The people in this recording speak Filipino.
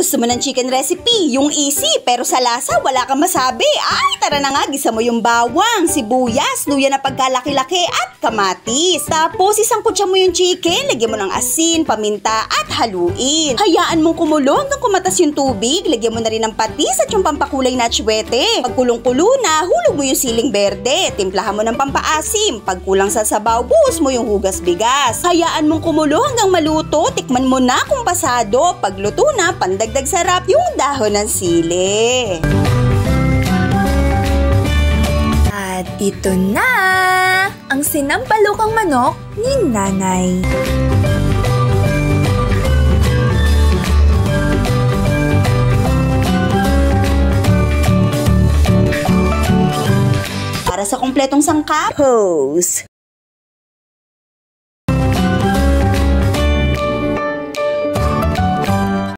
Gusto mo ng chicken recipe? Yung easy pero sa lasa wala kang masabi. Ay, tara na nga, gisa mo yung bawang, sibuyas, luya na pagkalaki-laki at kamatis. Tapos isang kutsa mo yung chicken, lagyan mo ng asin, paminta at haluin. Hayaan mong kumulo hanggang kumatas yung tubig. Lagyan mo na rin ng patis at yung pampakulay na atsuete. Pag kulong-kulo na, hulog mo yung siling berde. Timplahan mo ng pampaasim. Pag kulang sa sabaw, buhos mo yung hugas bigas. Hayaan mong kumulo hanggang maluto. Tikman mo na kung pasado. Pag luto na, pandagdag sarap yung dahon ng sili. At ito na ang sinampalukang manok ni Nanay. Para sa kumpletong sangkap, pose!